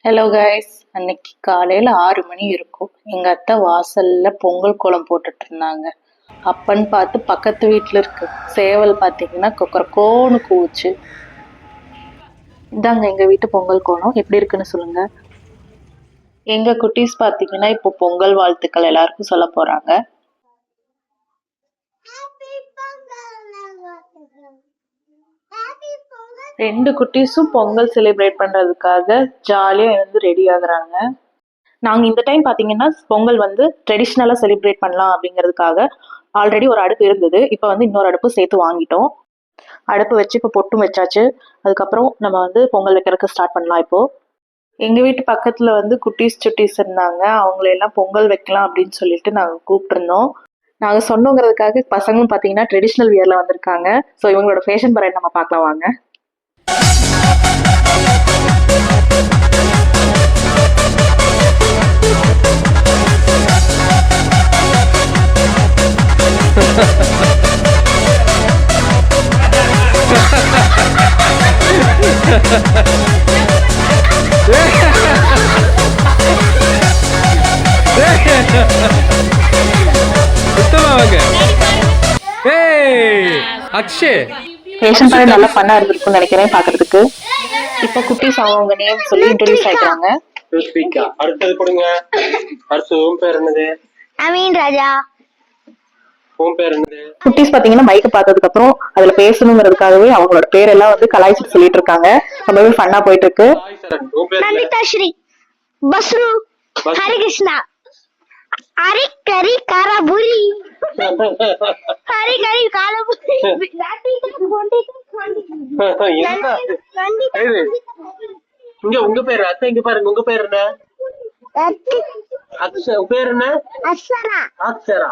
Hello guys, அன்னைக்கு காலையில் 6 மணி இருக்கும். எங்கள் அத்தை வாசலில் பொங்கல் கோலம் போட்டுட்டு இருந்தாங்க. அப்பன்னு பார்த்து பக்கத்து வீட்டில் இருக்கு சேவல் பார்த்தீங்கன்னா கொக்கரக்கோன்னு கூச்சு. இதாங்க எங்கள் வீட்டு பொங்கல் கோலம், எப்படி இருக்குன்னு சொல்லுங்க. எங்கள் குட்டீஸ் பார்த்தீங்கன்னா இப்போ பொங்கல் வாழ்த்துக்கள் எல்லாருக்கும் சொல்ல போகிறாங்க. ரெண்டு குட்டீஸும் பொங்கல் செலிப்ரேட் பண்ணுறதுக்காக ஜாலியாக எழுந்து ரெடி ஆகுறாங்க. நாங்கள் இந்த டைம் பார்த்தீங்கன்னா பொங்கல் வந்து ட்ரெடிஷ்னலாக செலிப்ரேட் பண்ணலாம் அப்படிங்கிறதுக்காக ஆல்ரெடி ஒரு அடுப்பு இருந்தது. இப்போ வந்து இன்னொரு அடுப்பு சேர்த்து வாங்கிட்டோம். அடுப்பு வச்சு இப்போ பொட்டும் வச்சாச்சு. அதுக்கப்புறம் நம்ம வந்து பொங்கல் வைக்கிறதுக்கு ஸ்டார்ட் பண்ணலாம். இப்போது எங்கள் வீட்டு பக்கத்தில் வந்து குட்டீஸ் சுட்டீஸ் இருந்தாங்க. அவங்களெல்லாம் பொங்கல் வைக்கலாம் அப்படின்னு சொல்லிட்டு நாங்கள் கூப்பிட்டுருந்தோம். நாங்கள் சொன்னோங்கிறதுக்காக பசங்களும் பார்த்தீங்கன்னா ட்ரெடிஷ்னல் வியரில் வந்திருக்காங்க. ஸோ இவங்களோட ஃபேஷன் பரேட் நம்ம பார்க்கலாம் வாங்க. ஃபேஷன் பரேட் நல்லா ஃபன்னா இருந்திருக்கும்னு நினைக்கிறேன் பார்க்கறதுக்கு. இப்போ குட்டீஸ் அவங்க நேம் சொல்லி இன்ட்ரோடியூஸ் ஆயிட்டாங்க. அடுத்தது கொடுங்க. அடுத்து உன் பேர் என்னது? அமீன் ராஜா. உன் பேர் என்னது? குட்டீஸ் பாத்தீங்கன்னா மைக்க பார்த்ததுக்கு அப்புறம் அதுல பேசணுங்கிறதுக்காகவே அவங்களோட பேரெல்லாம் வந்து கலாய்ச்சிட்டு சொல்லிட்டு இருக்காங்க. ரொம்பவே ஃபன்னா போயிட்டு இருக்கு. நந்திதா ஸ்ரீ, பஸ்ரு, ஹரிகிருஷ்ணா, ஹரிகரி காராபுரி, ஹரிகரி காராபுரி, இங்க உங்க பேரு அத்தை, இங்க பாருங்க உங்க பேர் என்ன? பேர் என்ன? அக்ஷரா. அக்ஷரா.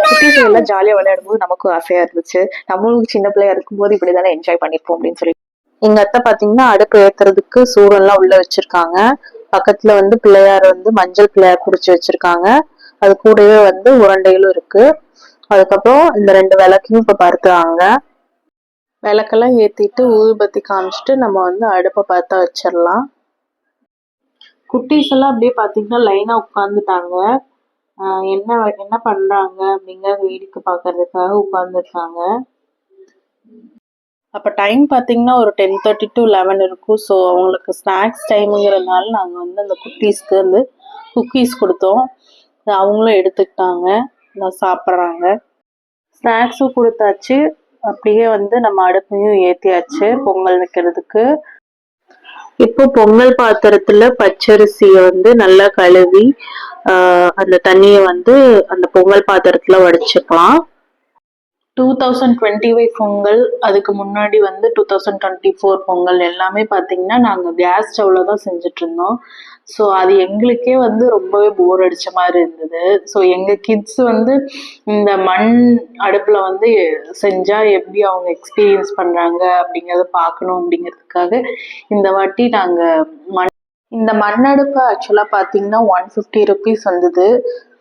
குட்டீஸ் எல்லாம் ஜாலியா விளையாடும் போது நமக்கும் ஆசையா இருந்துச்சு. நம்மளும் சின்ன பிள்ளையா இருக்கும் போது இப்படிதானே என்ஜாய் பண்ணிருப்போம் அப்படின்னு சொல்லி. எங்க அத்தை பாத்தீங்கன்னா அடுப்பு ஏத்துறதுக்கு சூடெல்லாம் உள்ள வச்சிருக்காங்க. பக்கத்துல வந்து பிள்ளையார் வந்து மஞ்சள் பிள்ளையார் குடிச்சு வச்சிருக்காங்க. அது கூடவே வந்து உருண்டைகளும் இருக்கு. அதுக்கப்புறம் இந்த 2 விளக்கையும் இப்ப பருத்துறாங்க. விளக்கெல்லாம் ஏத்திட்டு ஊதுபத்தி காமிச்சிட்டு நம்ம வந்து அடுப்பை பார்த்தா வச்சிடலாம். குட்டீஸ் எல்லாம் அப்படியே பாத்தீங்கன்னா லைனா உட்காந்துட்டாங்க. என்ன பண்றாங்க அப்படிங்கறத வேடிக்கை பார்க்கறதுக்காக உட்கார்ந்துருக்காங்க. அப்ப டைம் பாத்தீங்கன்னா ஒரு 10:30 to 11 இருக்கும். ஸோ அவங்களுக்கு ஸ்நாக்ஸ் டைமுங்கிறதுனால நாங்க வந்து அந்த குட்டீஸ்க்கு வந்து குக்கீஸ் கொடுத்தோம். அவங்களும் எடுத்துக்கிட்டாங்க, சாப்பிட்றாங்க. ஸ்நாக்ஸும் கொடுத்தாச்சு. அப்படியே வந்து நம்ம அடுப்பையும் ஏத்தியாச்சு பொங்கல் வைக்கிறதுக்கு. இப்போ பொங்கல் பாத்திரத்துல பச்சரிசிய வந்து நல்லா கழுவி அந்த தண்ணிய வந்து அந்த பொங்கல் பாத்திரத்துல வடிச்சுக்கலாம். 2025 பொங்கல், அதுக்கு முன்னாடி வந்து 2024 பொங்கல் எல்லாமே பார்த்தீங்கன்னா நாங்கள் கேஸ் ஸ்டவ்ல தான் செஞ்சுட்டு இருந்தோம். ஸோ அது எங்களுக்கே வந்து ரொம்பவே போர் அடிச்ச மாதிரி இருந்தது. ஸோ எங்கள் கிட்ஸ் வந்து இந்த மண் அடுப்பில் வந்து செஞ்சால் எப்படி அவங்க எக்ஸ்பீரியன்ஸ் பண்ணுறாங்க அப்படிங்கிறத பார்க்கணும் அப்படிங்கிறதுக்காக இந்த வாட்டி நாங்கள் இந்த மண்ணடுப்பு ஆக்சுவலாக பார்த்தீங்கன்னா 150 rupees வந்தது.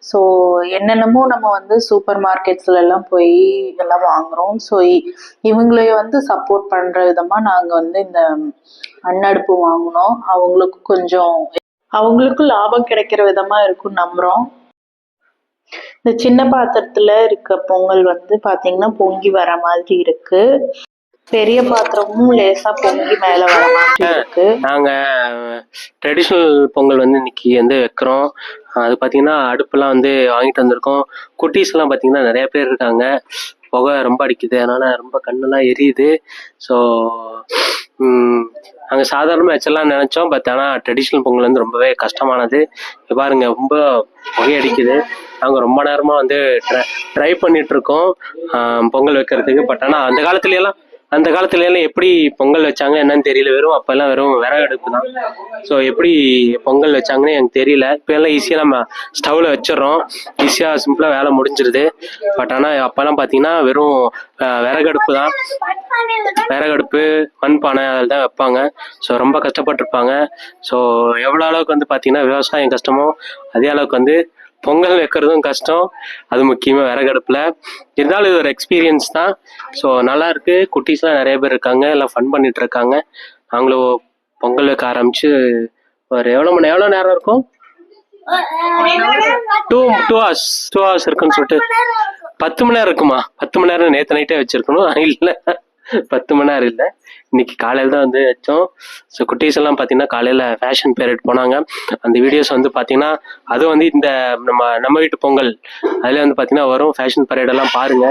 ஸோ என்னென்னமோ நம்ம வந்து சூப்பர் மார்க்கெட்ஸ்ல எல்லாம் போய் எல்லாம் வாங்குறோம். ஸோ இவங்களையும் வந்து சப்போர்ட் பண்ற விதமா நாங்கள் வந்து இந்த மண்ணடுப்பு வாங்கினோம். அவங்களுக்கும் லாபம் கிடைக்கிற விதமா இருக்கும்னு நம்புறோம். இந்த சின்ன பாத்திரத்துல இருக்க பொங்கல் வந்து பாத்தீங்கன்னா பொங்கி வர மாதிரி இருக்கு. பெரிய பாத்திரமும் லேசா பொங்கி மேல வர மாதிரி இருக்கு. நாங்க ட்ரெடிஷ்னல் பொங்கல் வந்து இன்னைக்கு வந்து வைக்கிறோம். அது பாத்தீங்கன்னா அடுப்பெல்லாம் வந்து வாங்கிட்டு வந்திருக்கோம். குட்டீஸ் எல்லாம் பாத்தீங்கன்னா நிறைய பேர் இருக்காங்க. புகை ரொம்ப அடிக்குது, அதனால ரொம்ப கண்ணெல்லாம் எரியுது. ஸோ நாங்கள் சாதாரணமாக வச்செல்லாம் நினைச்சோம். பட் ஆனால் ட்ரெடிஷ்னல் பொங்கல் வந்து ரொம்பவே கஷ்டமானது. பாருங்க ரொம்ப புகை அடிக்குது. நாங்கள் ரொம்ப நேரமாக வந்து ட்ரை பண்ணிட்டு இருக்கோம் பொங்கல் வைக்கிறதுக்கு. பட் ஆனால் அந்த காலத்துல எல்லாம் எப்படி பொங்கல் வச்சாங்க என்னன்னு தெரியல. அப்பெல்லாம் வெறும் விறகு அடுப்பு தான். ஸோ எப்படி பொங்கல் வச்சாங்கன்னு எனக்கு தெரியல. இப்போ எல்லாம் ஈஸியாக நம்ம ஸ்டவ்ல வச்சிடறோம், ஈஸியாக சிம்பிளாக வேலை முடிஞ்சிருது. பட் ஆனால் அப்பெல்லாம் பார்த்தீங்கன்னா வெறும் விறகடுப்பு தான். விறகடுப்பு, மண்பானை அதில் தான் வைப்பாங்க. ஸோ ரொம்ப கஷ்டப்பட்டுருப்பாங்க. ஸோ எவ்வளோ அளவுக்கு வந்து பார்த்தீங்கன்னா விவசாயம் கஷ்டமோ அதே அளவுக்கு வந்து பொங்கல் வைக்கிறதும் கஷ்டம், அது முக்கியமாக விறகடுப்பில். இருந்தாலும் இது ஒரு எக்ஸ்பீரியன்ஸ் தான். ஸோ நல்லா இருக்கு. குட்டீஸ்லாம் நிறைய பேர் இருக்காங்க, எல்லாம் ஃபன் பண்ணிட்டு இருக்காங்க. நாங்களும் பொங்கல் வைக்க ஆரம்பிச்சு ஒரு எவ்வளோ நேரம் இருக்கும்? 2 hours இருக்குன்னு சொல்லிட்டு 10 மணி நேரம் இருக்குமா? 10 மணி நேரம் நேற்று நைட்டே வச்சிருக்கணும். இல்லை, 10 மணி நேரம் இல்லை, இன்னைக்கு காலையில் தான் வந்து வச்சோம். ஸோ குட்டீஸ் எல்லாம் பார்த்தீங்கன்னா காலையில் ஃபேஷன் பீரியட் போனாங்க. அந்த வீடியோஸ் வந்து பார்த்தீங்கன்னா அது வந்து இந்த நம்ம வீட்டு பொங்கல் அதில் வந்து பார்த்தீங்கன்னா வரும். ஃபேஷன் பீரியட் எல்லாம் பாருங்க.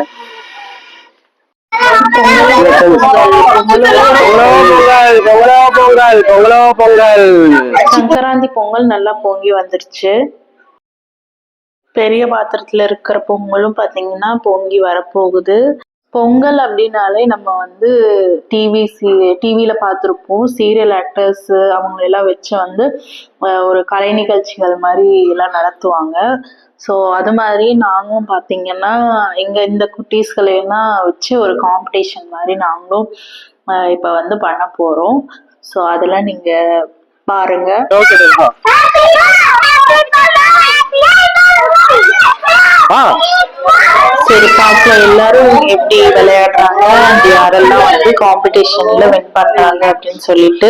சங்கராந்தி பொங்கல் நல்லா பொங்கி வந்துருச்சு. பெரிய பாத்திரத்துல இருக்கிற பொங்கலும் பாத்தீங்கன்னா பொங்கி வரப்போகுது. பொங்கல் அப்படின்னாலே நம்ம வந்து டிவியில பார்த்துருப்போம். சீரியல் ஆக்டர்ஸ் அவங்க எல்லாம் வச்சு வந்து ஒரு கலை நிகழ்ச்சிகள் மாதிரி எல்லாம் நடத்துவாங்க. ஸோ அது மாதிரி நாங்களும் பார்த்தீங்கன்னா இந்த குட்டீஸ்களையெல்லாம் வச்சு ஒரு காம்படிஷன் மாதிரி நாங்களும் இப்போ வந்து பண்ண போகிறோம். ஸோ அதெல்லாம் நீங்கள் பாருங்க. சரி பார்க்கலாம் எல்லாரும் எப்படி விளையாடுறாங்க, யாரெல்லாம் வந்து காம்படிஷன்ல வின் பண்றாங்க அப்படின்னு சொல்லிட்டு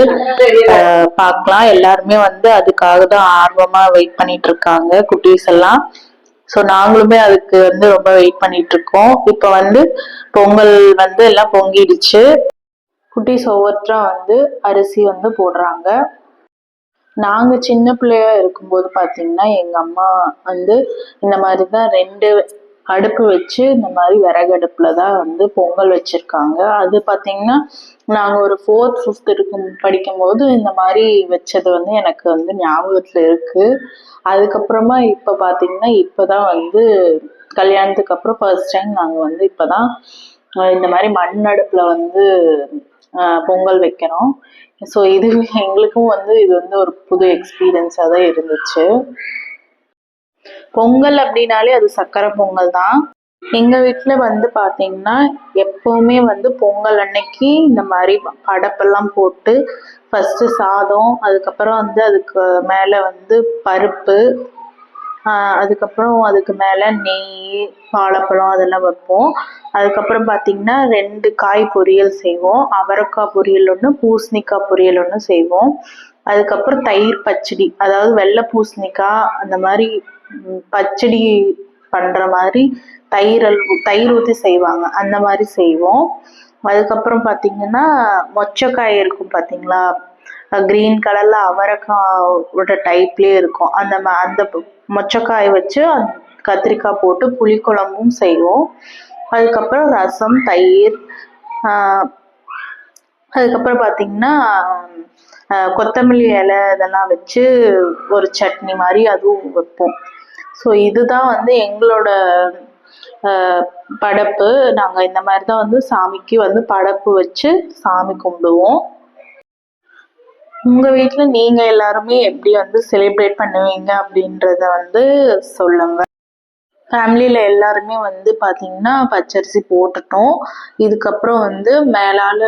பார்க்கலாம். எல்லாருமே வந்து அதுக்காக தான் ஆர்வமா வெயிட் பண்ணிட்டு இருக்காங்க குட்டீஸ் எல்லாம். ஸோ நாங்களுமே அதுக்கு வந்து ரொம்ப வெயிட் பண்ணிட்டு இருக்கோம். இப்போ வந்து பொங்கல் வந்து எல்லாம் பொங்கிடுச்சு. குட்டீஸ் ஒவ்வொருத்தரா வந்து அரிசி வந்து போடுறாங்க. நாங்க சின்ன பிள்ளையா இருக்கும்போது பாத்தீங்கன்னா எங்க அம்மா வந்து இந்த மாதிரிதான் 2 அடுப்பு வச்சு இந்த மாதிரி விறகு அடுப்புல தான் வந்து பொங்கல் வச்சிருக்காங்க. அது பாத்தீங்கன்னா நாங்க ஒரு 4th 5th படிக்கும் போது இந்த மாதிரி வச்சது வந்து எனக்கு வந்து ஞாபகத்துல இருக்கு. அதுக்கப்புறமா இப்ப பாத்தீங்கன்னா இப்பதான் வந்து கல்யாணத்துக்கு அப்புறம் ஃபர்ஸ்ட் டைம் நாங்க வந்து இப்பதான் இந்த மாதிரி மண் அடுப்புல வந்து பொங்கல் வைக்கிறோம். ஸோ இது எங்களுக்கும் வந்து இது வந்து ஒரு புது எக்ஸ்பீரியன்ஸாக தான் இருந்துச்சு. பொங்கல் அப்படின்னாலே அது சக்கரை பொங்கல் தான். எங்க வீட்டுல வந்து பாத்தீங்கன்னா எப்பவுமே வந்து பொங்கல் அன்னைக்கு இந்த மாதிரி படப்பெல்லாம் போட்டு ஃபர்ஸ்ட் சாதம், அதுக்கப்புறம் வந்து அதுக்கு மேல வந்து பருப்பு, அதுக்கப்புறம் அதுக்கு மேல நெய், வாழைப்பழம் அதெல்லாம் வைப்போம். அதுக்கப்புறம் பாத்தீங்கன்னா 2 காய் பொரியல் செய்வோம். அவரைக்காய் பொரியல் ஒன்று, பூசணிக்காய் பொரியல் ஒன்று செய்வோம். அதுக்கப்புறம் தயிர் பச்சடி, அதாவது வெள்ளை பூசணிக்காய் அந்த மாதிரி பச்சடி பண்ற மாதிரி தயிர் ஊற்றி செய்வாங்க, அந்த மாதிரி செய்வோம். அதுக்கப்புறம் பாத்தீங்கன்னா மொச்சக்காய் இருக்கும் பாத்தீங்களா, கிரீன் கலர்ல அவரைக்காயோட டைப்லயே இருக்கும். அந்த மொச்சக்காய் வச்சு கத்திரிக்காய் போட்டு புளிக்குழம்பும் செய்வோம். அதுக்கப்புறம் ரசம், தயிர், அதுக்கப்புறம் பாத்தீங்கன்னா கொத்தமல்லி இலை இதெல்லாம் வச்சு ஒரு சட்னி மாதிரி அதுவும் வைப்போம். ஸோ இதுதான் வந்து எங்களோட படைப்பு. நாங்க இந்த மாதிரிதான் வந்து சாமிக்கு வந்து படைப்பு வச்சு சாமி கும்பிடுவோம். உங்க வீட்டுல நீங்க எல்லாருமே எப்படி வந்து செலிப்ரேட் பண்ணுவீங்க அப்படின்றத வந்து சொல்லுங்க. ஃபேமிலியில எல்லாருமே வந்து பாத்தீங்கன்னா பச்சரிசி போட்டுட்டோம். இதுக்கப்புறம் வந்து மேலால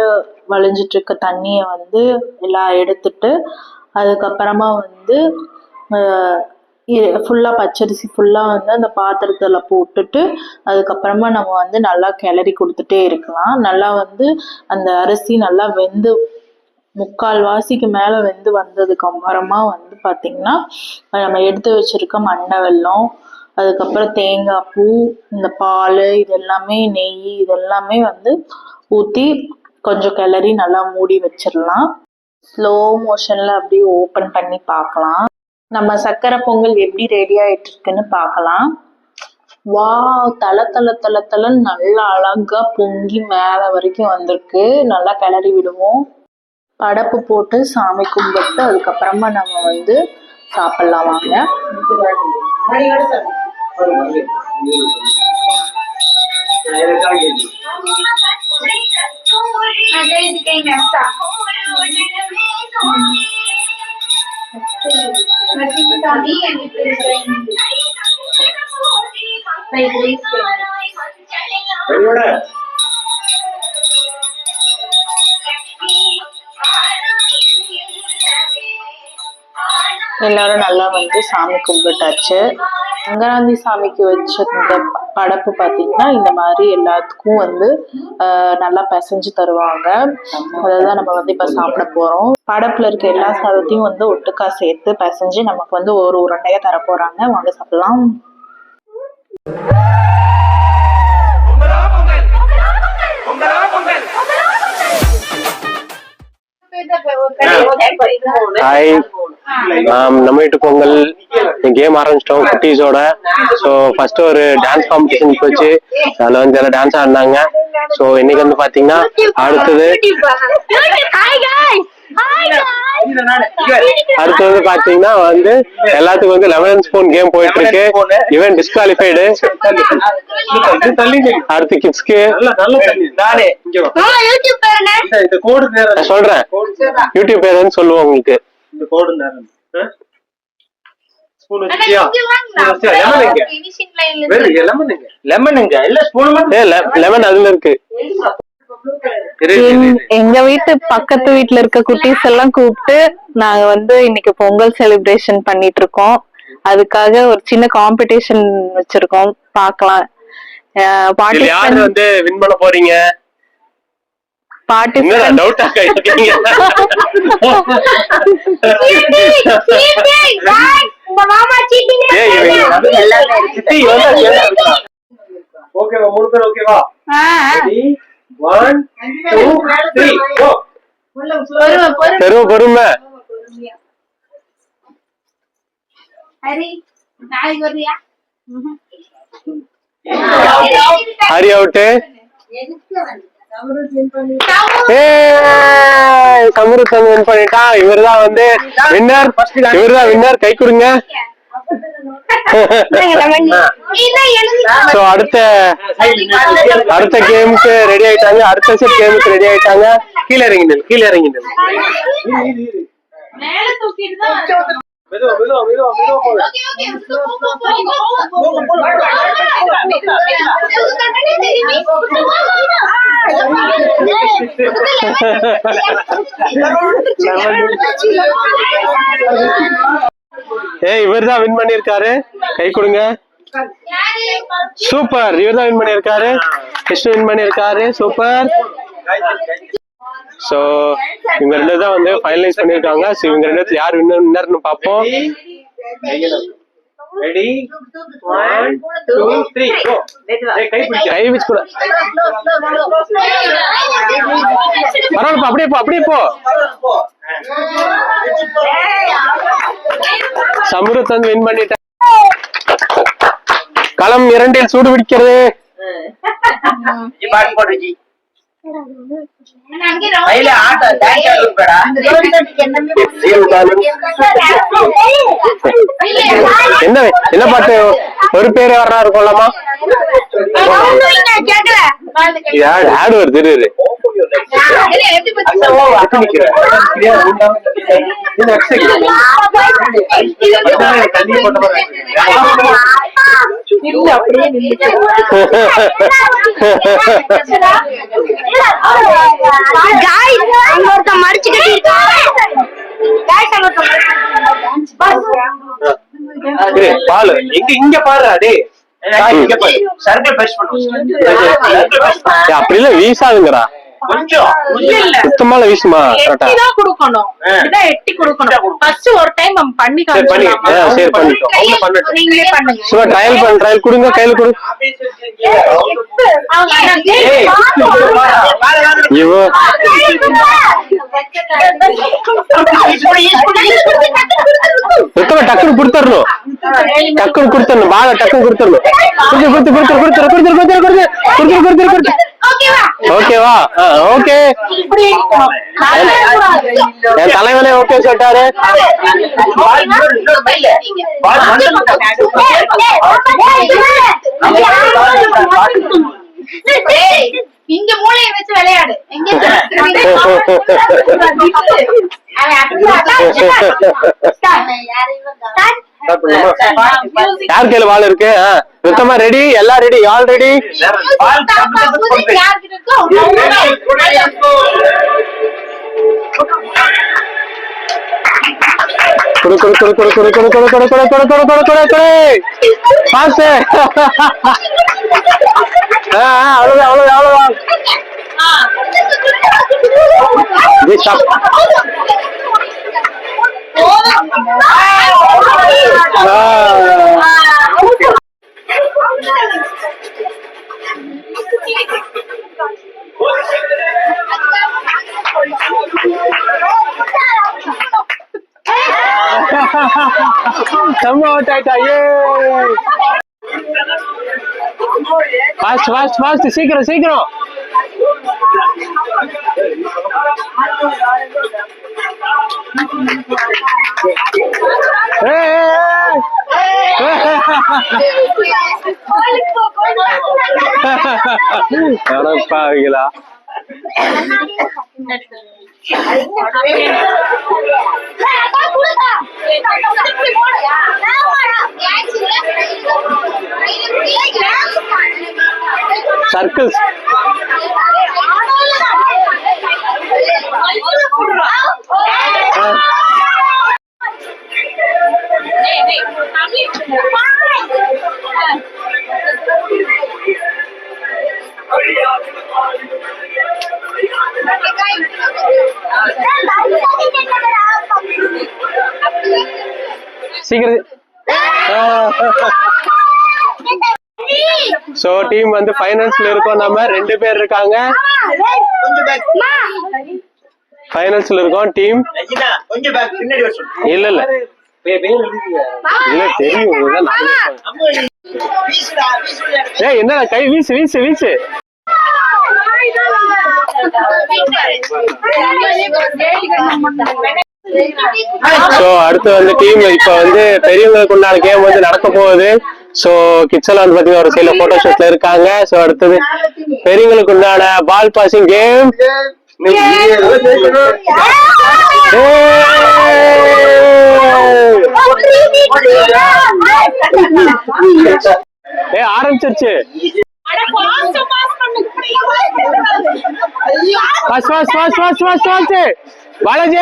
வழிஞ்சிட்டு இருக்க தண்ணிய வந்து எல்லாம் எடுத்துட்டு அதுக்கப்புறமா வந்து ஃபுல்லா பச்சரிசி ஃபுல்லா வந்து அந்த பாத்திரத்துல போட்டுட்டு அதுக்கப்புறமா நம்ம வந்து நல்லா கிளறி கொடுத்துட்டே இருக்கலாம். நல்லா வந்து அந்த அரிசி நல்லா வெந்து 3/4 மேல வெந்து வந்ததுக்கு அப்புறமா வந்து பாத்தீங்கன்னா நம்ம எடுத்து வச்சிருக்க மண்டை வெல்லம், அதுக்கப்புறம் தேங்காய் பூ, இந்த பால், இது எல்லாமே நெய், இதெல்லாமே வந்து ஊற்றி கொஞ்சம் கிளறி நல்லா மூடி வச்சிடலாம். ஸ்லோ மோஷன்ல அப்படியே ஓப்பன் பண்ணி பார்க்கலாம். நம்ம சக்கரை பொங்கல் எப்படி ரெடி ஆயிட்டு இருக்குன்னு பார்க்கலாம். வா, தலை தலை தலை தலைன்னு நல்லா அழகா பொங்கி மேல வரைக்கும் வந்திருக்கு. நல்லா கிளறி விடுவோம். படப்பு போட்டு சாமி கும்பிட்டு அதுக்கப்புறமா நம்ம வந்து சாப்பிடலாம் வாங்க. எல்லாரும் நல்லா வந்து சாமி கும்பிட்டாச்சு. சங்கராந்தி சாமிக்கு வச்சிருந்த படப்பு பார்த்தீங்கன்னா இந்த மாதிரி எல்லாத்துக்கும் வந்து நல்லா பிசைஞ்சு தருவாங்க. அதான் நம்ம வந்து இப்ப சாப்பிட போறோம். படப்புல இருக்க எல்லா சாதத்தையும் வந்து ஒட்டுக்கா சேர்த்து பிசைஞ்சு நமக்கு வந்து ஒரு உருண்டையா தர போறாங்க. வாங்க சாப்பிடலாம். ஹாய், நம்ம வீட்டு பொங்கல் கேம் ஆரம்பிச்சிட்டோம் குட்டீஸோட. ஸோ ஃபர்ஸ்ட் ஒரு டான்ஸ் காம்படிஷன் போச்சு, அதில் வந்து எல்லாம் டான்ஸ் ஆடினாங்க. ஸோ இன்னைக்கு வந்து பாத்தீங்கன்னா அடுத்தது பாத்தீங்கன்னா வந்து எல்லாத்துக்கும் வந்து 11 ஸ்பூன் கேம் போயிட்டு இருக்கு. இவன் டிஸ்குவாலிஃபைடு. அடுத்து கிட்ஸ்க்கு சொல்றேன், யூடியூப் பேர் வந்து சொல்லுவோம் உங்களுக்கு. லெமன் அதுல இருக்கு. எங்க வீட்டு பக்கத்து வீட்டுல இருக்க குட்டீஸ் எல்லாம் கூப்பிட்டு நாங்க வந்து இன்னைக்கு பொங்கல் செலிப்ரேஷன் பண்ணிட்டு இருக்கோம். அதுக்காக ஒரு சின்ன காம்படிஷன் வச்சிருக்கோம், பாக்கலாம். யாரு வந்து வின் பண்ண போறீங்க? ஓகேவா? 3 பேர் ஓகேவா? 1 2 3 கோ. பொறுமை. ஹரி நாளைக்கு வரியா? ஹரி அவுட். சமருத் வின் பண்ணிட்டான். இவர்தான் வந்து வின்னர். இவர்தான் வின்னர். கை கொடுங்க. சோ அடுத்த கேமுக்கு ரெடி ஆயிட்டாங்க. அடுத்த செட் கேமுக்கு ரெடி ஆயிட்டாங்க. கீழே இறங்கிடு. இவர்தான் வின் பண்ணிருக்காரு. கை கொடுங்க. சூப்பர். இவர்தான் வின் பண்ணிருக்காரு. கிருஷ்ண வின் பண்ணிருக்காரு. சூப்பர். சோ இவங்க 2 தான் வந்து ஃபைனலைஸ் பண்ணிருக்காங்க. சோ இவங்க 2 யார் வின்னர்னு பாப்போம். ரெடி 1 2 3 கோ. கை வச்சு கூட பரவாயில்ல. அப்படியே போ. சமருத் வந்து வின் பண்ணிட்டான். களம் 2 சூடு பிடிக்கிறது. என்ன பாட்டு? ஒரு பேரு வர்றா இருக்கலாமா? ஆடு வருது. மடிச்சு பாலு இங்க பாரு. அதே அப்படி இல்ல, வீசாதுங்கடா. சுத்தமால வீசுமா? கொடுக்கணும், எட்டி கொடுக்கணும். ஃபர்ஸ்ட் ஒரு டைம் நம்ம பண்ணி ட்ரையல் கொடுங்க. கையில கொடு. டக்குனு கொடுத்துடணும். பால டக்குனு கொடுத்துடணும். ஓகேவா? ஓகே. என் தலைவனே ஓகே சொல்லிட்டாரு. இங்க மூளையை வச்சு விளையாடு. யார் கையில வால் இருக்கு? சுத்தமா ரெடி. எல்லாம் ரெடி. All ready. குடு குடு குடு குடு குடு குடு குடு குடு குடு குடு குடு குடு குடு குடு பாஸ். அவ்வளவுதான் அவ்வளவுதான் அவ்வளவுதான். செம்ம அவுட் ஆயிட்டா. ஃபாஸ்ட் ஃபாஸ்ட் ஃபாஸ்ட் சீக்கிரம் சீக்கிரம். பாவிகளா. சர்க்கிள்ஸ் சீக்கிரம். சோ டீம் வந்து ஃபைனல்ஸ்ல இருக்கோம். நம்ம 2 பேர் இருக்காங்க. ஃபைனல்ஸ்ல இருக்கோம் டீம். இல்ல இல்ல இல்ல தெரியும். என்னடா கை வீசு வீசு வீசு. சோ அடுத்து வந்து டீம் இப்ப வந்து பெரியவங்களுக்கு உண்டான கேம் வந்து நடக்க போகுது. சோ கிட்ஸ்ல வந்து பாத்தீங்கன்னா ஒரு சைடுல போட்டோ ஷூட்ல இருக்காங்க. சோ அடுத்தது பெரியவங்களுக்கு உண்டான பால் பாசிங் கேம். ஆரம்பிச்சிருச்சு. பாலாஜி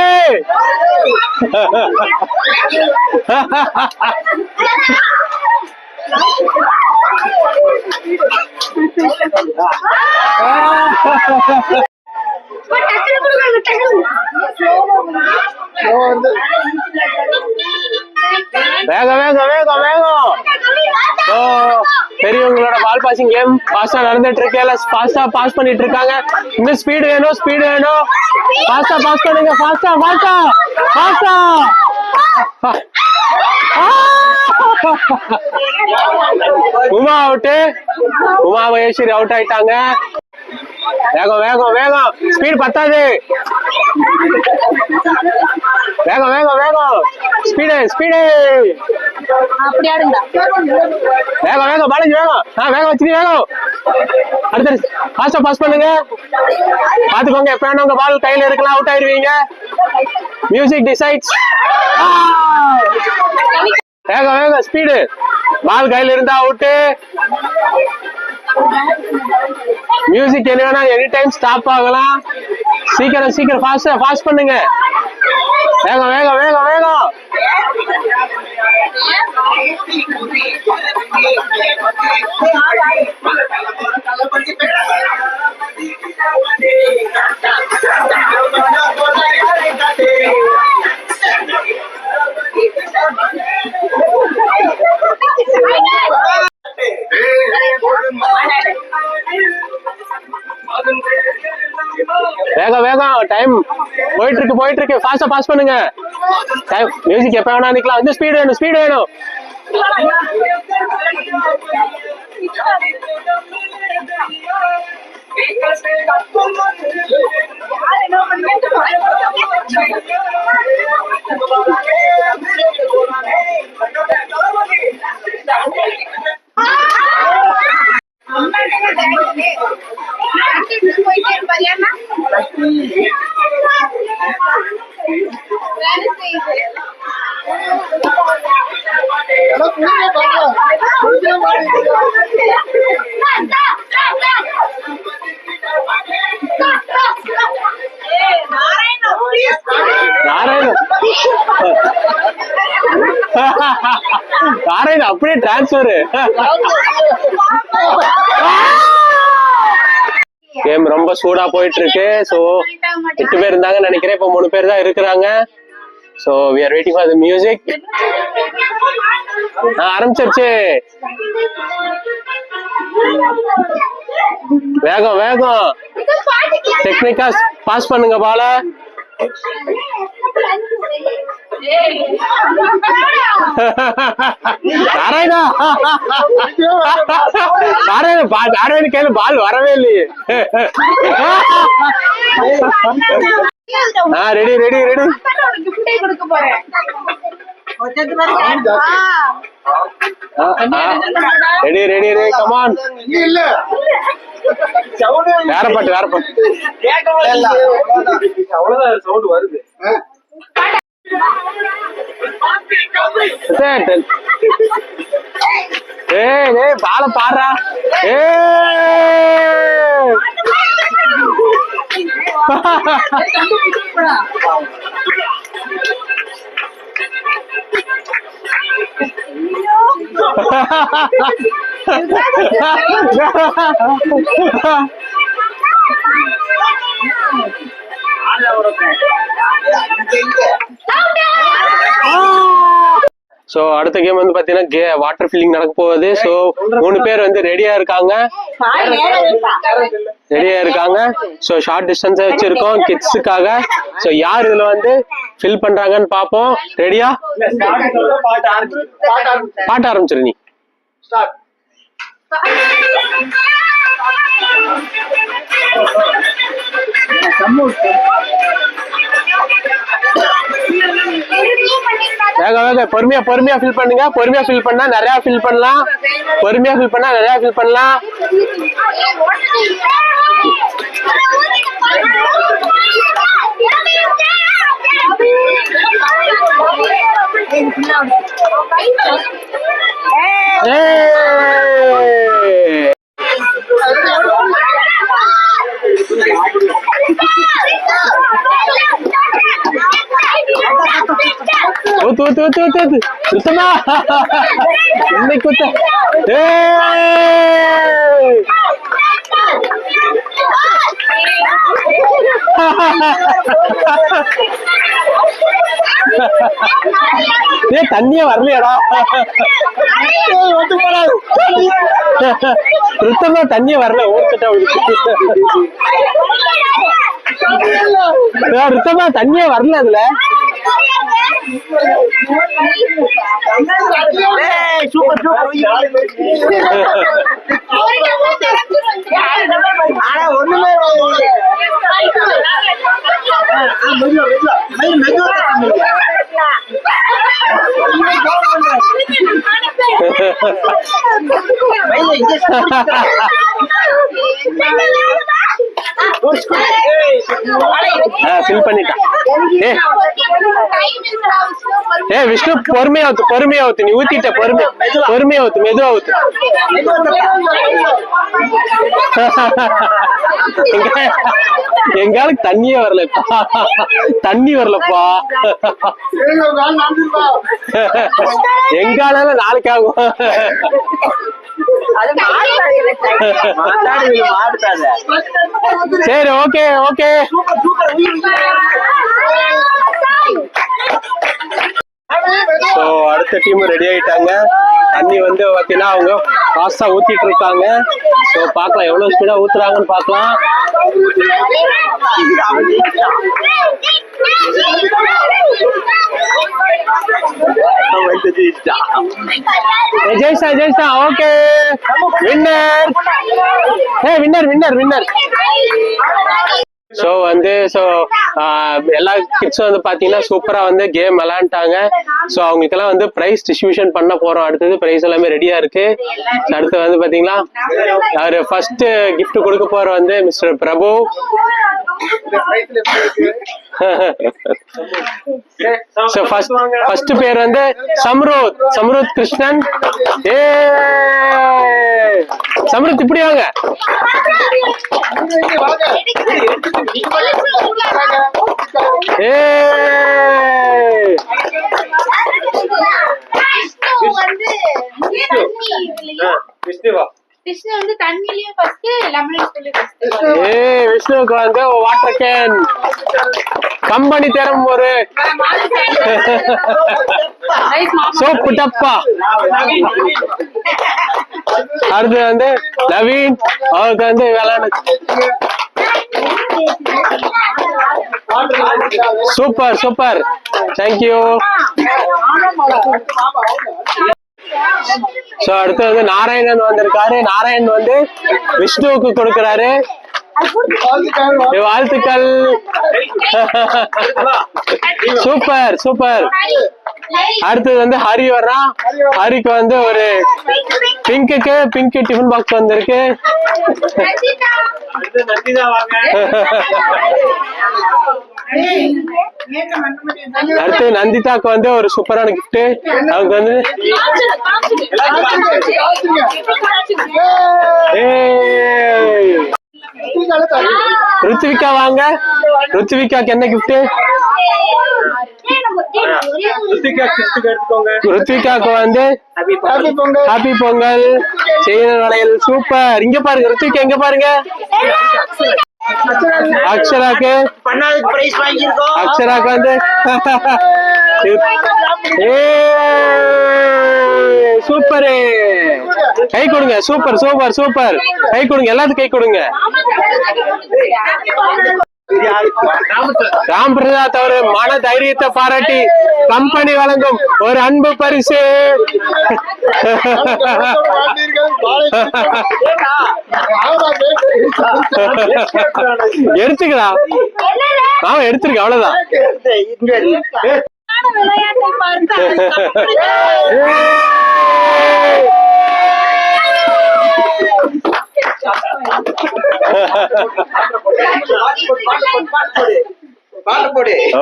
வேகம் வேகம் வேகம் வேகம். பெரியவங்களோட பால் பாசிங் கேம் ஃபாஸ்டா நடந்துட்டு இருக்கு. ஃபாஸ்டா பாஸ் பண்ணிட்டு இருக்காங்க. இன்னும் ஸ்பீடு வேணும் ஸ்பீடு வேணும். ஃபாஸ்டா பாஸ் பண்ணுங்க. ஃபாஸ்டா ஃபாஸ்டா ஃபாஸ்டா. உமா அவுட்டு. உமா மகேஸ்வரி அவுட் ஆயிட்டாங்க. வேகம் வேகம் வேகம். ஸ்பீட் பத்தாது. வேகம் வேகம் வேகம். Speed speed. அப்படி ஆடுங்க. வேகம் வேகம் பாலாஜி வேகம். வேகம் வச்சு வேகம். அடுத்து ஃபாஸ்டா பாஸ் பண்ணுங்க. பாத்துக்கோங்க எப்ப வேணும் உங்க பால் கையில இருக்கலாம். அவுட் ஆயிருவீங்க. Music decides. வேகம் வேகம் ஸ்பீடு. பால் கையில இருந்தா அவுட்டு. மியூசிக் என்ன வேணா எனி டைம் ஸ்டாப் ஆகலாம். சீக்கிரம் சீக்கிரம் ஃபாஸ்டா ஃபாஸ்ட் பண்ணுங்க. வேகம் வேகம் வேகம் வேகம். வேகம் வேகம். டைம் போயிட்டு இருக்கு. ஃபாஸ்டா பாஸ் பண்ணுங்க. டைம் மியூசிக் எப்ப வேணா நிக்கலாம். வந்து ஸ்பீடு வேணும் ஸ்பீடு வேணும். நாராயண யாரையும் அப்படியே டிரான்ஸ்பர். கேம் ரொம்ப சூடா போயிட்டு இருக்கு. சோ 8 பேர் இருந்தாங்கன்னு நினைக்கிறேன், இப்ப 3 பேர் தான் இருக்கிறாங்க. So we are waiting for the music. ஆரம்பிச்சிருச்சு. வேகம் வேகம், டெக்னிக்கா பாஸ் பண்ணுங்க பால. நாராயணா நாராயண கையில பால் வரவே இல்லையே. Ready ready ready ready ready ready come on. வேற பாட்டு வேற பாட்டு. அவ்வளவுதான் சவுண்ட் வருது. ஏய் பால பாடுறா. சோ அடுத்த கேம் வந்து பாத்தீங்கன்னா வாட்டர் ஃபில்லிங் நடக்க போகுது. சோ 3 பேர் வந்து ரெடியா இருக்காங்க. சோ ஷார்ட் டிஸ்டன்ஸ் வச்சிருக்கோம் கிட்ஸுக்காக. சோ யார் இதுல வந்து ஃபில் பண்றாங்கன்னு பாப்போம். ரெடியா? பாட்ட ஆரம்பிச்சிரு நீ. வேக வேக பொறுமையா பொறுமையா ஃபில் பண்ணுங்க. பொறுமையா ஃபில் பண்ணா நிறைய ஃபில் பண்ணலாம். பொறுமையா ஃபில் பண்ணா நிறைய ஃபில் பண்ணலாம். சுத்தமா என்னை குத்த. தண்ணியே வரலையடா. சுத்தமா தண்ணியே வரல. ஊர்கிட்ட சுத்தமா தண்ணியே வரல. அதுல ஒண்ணுமே ஃபில் பண்ணிட்டான். விஷ்ணு பொறுமையா ஊத்து, பொறுமையா ஊத்து. நீ ஊத்திட்ட பொறுமையா பொறுமையா ஊத்து, மெதுவா ஊத்து. எங்காலுக்கு தண்ணியே வரலப்பா. தண்ணி வரலப்பா. எங்கால நாளைக்கு ஆகும். சரி ஓகே ஓகே. சோ அடுத்த டீம் ரெடி ஆயிட்டாங்க. தண்ணி வந்து பாத்தீங்கன்னா அவங்க ஃபாஸ்டா ஊத்திட்டு இருக்காங்க. சோ பாக்கலாம் எவ்வளவு ஸ்பீடா ஊத்துறாங்கன்னு பாக்கலாம். ஜெயிச்சா ஜெயிச்சா. Okay winner. Winner winner winner. So வந்து எல்லா கிட்ஸும் வந்து பாத்தீங்கன்னா சூப்பரா வந்து கேம் விளையாண்டாங்க. சோ அவங்களுக்கு எல்லாம் வந்து பிரைஸ் டிஸ்ட்ரிபியூஷன் பண்ண போறோம். அடுத்தது பிரைஸ் எல்லாமே ரெடியா இருக்கு. அடுத்து வந்து பாத்தீங்கன்னா அவரு ஃபர்ஸ்ட் கிஃப்ட் கொடுக்க போற வந்து மிஸ்டர் பிரபு. ஃபர்ஸ்ட் பேர் வந்து சம்ருத். சம்ருத் கிருஷ்ணன். சம்ருத் இப்படி வாங்க. விஷ்ணு வந்து தண்ணிலயும் ஃபர்ஸ்ட் லெமன் ஃபர்ஸ்ட் விஷ்ணுவுக்கு வந்து வாட்டர் கேன் கம்பெனி தரும் ஒரு சோப்பு டப்பா. அடுத்து வந்து நவீன், அவருக்கு வந்து விளையாடு. Super super, thank you. சோ அடுத்து வந்து நாராயணன் வந்திருக்காரு. நாராயணன் வந்து விஷ்ணுவுக்கு கொடுக்கிறாரு. வாழ்த்துக்கள். Super super. அடுத்தது வந்து ஹரி வர்றான். ஹரிக்கு வந்து ஒரு பிங்க் டிஃபன் பாக்ஸ் வந்திருக்கு. அடுத்து நந்திதாக்கு வந்து ஒரு சூப்பரான கிஃப்ட். அவங்க வந்து ருத்விகா வாங்க. ருத்விகாக்கு என்ன கிஃப்ட்? ருத்விகாக்கு வந்து ஹாப்பி பொங்கல் செய்த வளையல். சூப்பர். இங்க பாருங்க ருத்விகா, இங்க பாருங்க. அக்ஷராக்கு வந்து சூப்பர். கை கொடுங்க. Super super super. கை கொடுங்க, எல்லாத்துக்கும் கை கொடுங்க. ராம் பிரசாத் அவர் மன தைரியத்தை பாராட்டி கம்பெனி வழங்கும் ஒரு அன்பு பரிசு. எடுத்துக்கலாம். அவன் எடுத்திருக்க, அவ்வளவுதான்.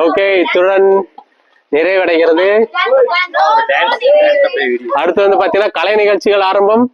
ஓகே, இத்துடன் நிறைவடைகிறது. அடுத்து வந்து பாத்தீங்கன்னா கலை நிகழ்ச்சிகள் ஆரம்பம்.